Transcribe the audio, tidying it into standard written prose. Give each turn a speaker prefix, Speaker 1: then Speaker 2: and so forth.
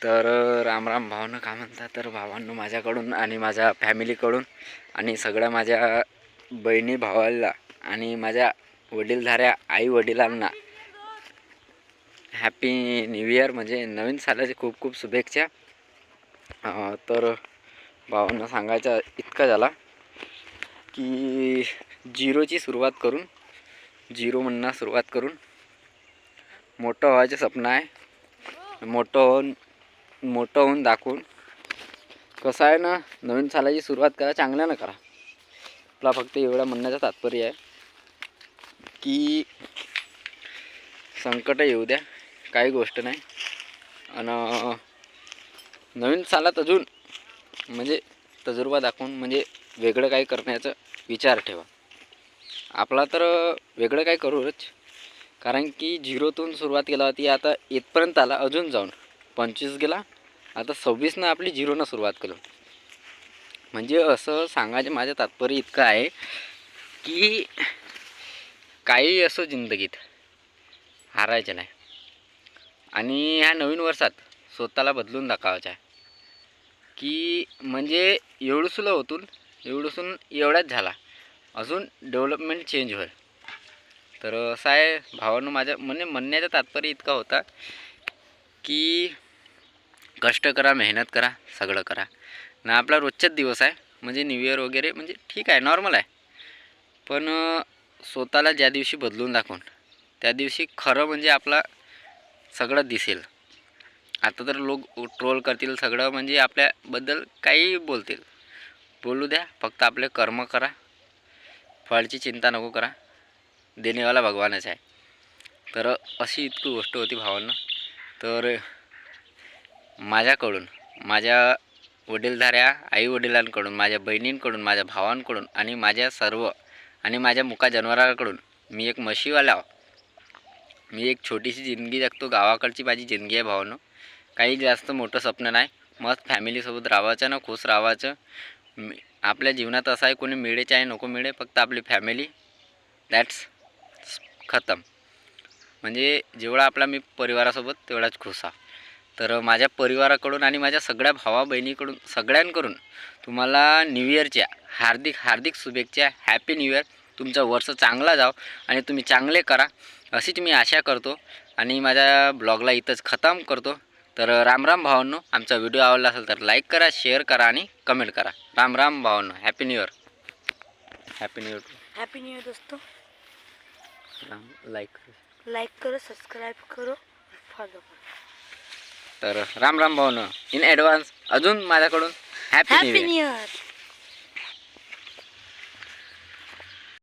Speaker 1: तर राम राम भावांनो, काय म्हणतात तर भावांनो, माझ्याकडून आणि माझ्या फॅमिलीकडून आणि सगळ्या माझ्या बहिणी भावाला आणि माझ्या वडीलधाऱ्या आई वडिलांना हॅपी न्यू इयर म्हणजे नवीन सालाची खूप खूप शुभेच्छा. तर भावांना सांगायचं इतका झाला की झिरोची सुरुवात करून झिरो म्हणणं सुरुवात करून मोठं व्हायचं स्वप्न आहे. मोठं होऊन दाखवून कसं आहे ना, नवीन सालाची सुरुवात करा, चांगल्यानं करा. आपला फक्त एवढा म्हणण्याचं तात्पर्य आहे की संकट येऊ द्या, काही गोष्ट नाही. आणि नवीन सालात अजून म्हणजे तजुर्बा दाखवून म्हणजे वेगळं काही करण्याचा विचार ठेवा. आपला तर वेगळं काही करूच, कारण की झिरोतून सुरुवात केला होती, आता इथपर्यंत आला. अजून जाऊन 25 गेला, आता 26नं आपली झिरोनं सुरुवात केलं. म्हणजे असं सांगायचं माझं तात्पर्य इतकं आहे की काही असो जिंदगीत हारायचं नाही आणि ह्या नवीन वर्षात स्वतःला बदलून दाखवायचं आहे की म्हणजे एवढंसुला होतून एवढंसून एवढाच झाला, अजून डेव्हलपमेंट चेंज होईल. तर असं आहे भावांनो, माझ्या म्हणण्याचा तात्पर्य इतका होता की कष्ट करा, मेहनत करा, सगळं करा ना. आपला रोजचाच दिवस आहे म्हणजे न्यू इयर वगैरे म्हणजे ठीक आहे, नॉर्मल आहे. पण स्वतःला ज्या दिवशी बदलून दाखवून त्या दिवशी खरं म्हणजे आपला सगळं दिसेल. आता तर लोक ट्रोल करतील सगळं, म्हणजे आपल्याबद्दल काही बोलतील, बोलू द्या. फक्त आपले कर्म करा, फळाची चिंता नको करा, देणेवाला भगवानच आहे. तर अशी इतकी गोष्ट होती भावांना. तर माझ्याकडून, माझ्या वडीलधाऱ्या आई वडिलांकडून, माझ्या बहिणींकडून, माझ्या भावांकडून आणि माझ्या सर्व आणि माझ्या मुका जनावरांकडून, मी एक म्हशीवाला, मी एक छोटीशी जिंदगी जगतो. गावाकडची माझी जिंदगी आहे भावांनो. काही जास्त मोठं स्वप्न नाही, मस्त फॅमिलीसोबत राहायचं ना, खुश राहायचं. आपल्या जीवनात असं आहे, कोणी मिळे चाहे नको मिळे, फक्त आपली फॅमिली, दॅट्स खतम. म्हणजे जेवढा आपला मी परिवारासोबत तेवढाच खुश आहे. तर माझ्या परिवाराकडून आणि माझ्या सगळ्या भावा बहिणीकडून, सगळ्यांकडून तुम्हाला न्यू इयरच्या हार्दिक हार्दिक शुभेच्छा. Happy new year. तुमचं वर्ष चांगला जाव आणि तुम्ही चांगले करा, अशीच मी आशा करतो. आणि माझ्या ब्लॉगला इथंच खतम करतो. तर राम राम भावांनो. आमचा व्हिडिओ आवडला असेल तर लाईक करा, शेअर करा आणि कमेंट करा. राम राम भावांनो. Happy new year. Happy new year.
Speaker 2: Happy new year दोस्तों.
Speaker 1: लाईक
Speaker 2: करो, सब्सक्राइब करो, फॉलो करो.
Speaker 1: तर राम राम भावांनो इन ॲडव्हान्स अजून माझ्याकडून happy new
Speaker 2: happy
Speaker 1: year.
Speaker 2: New year.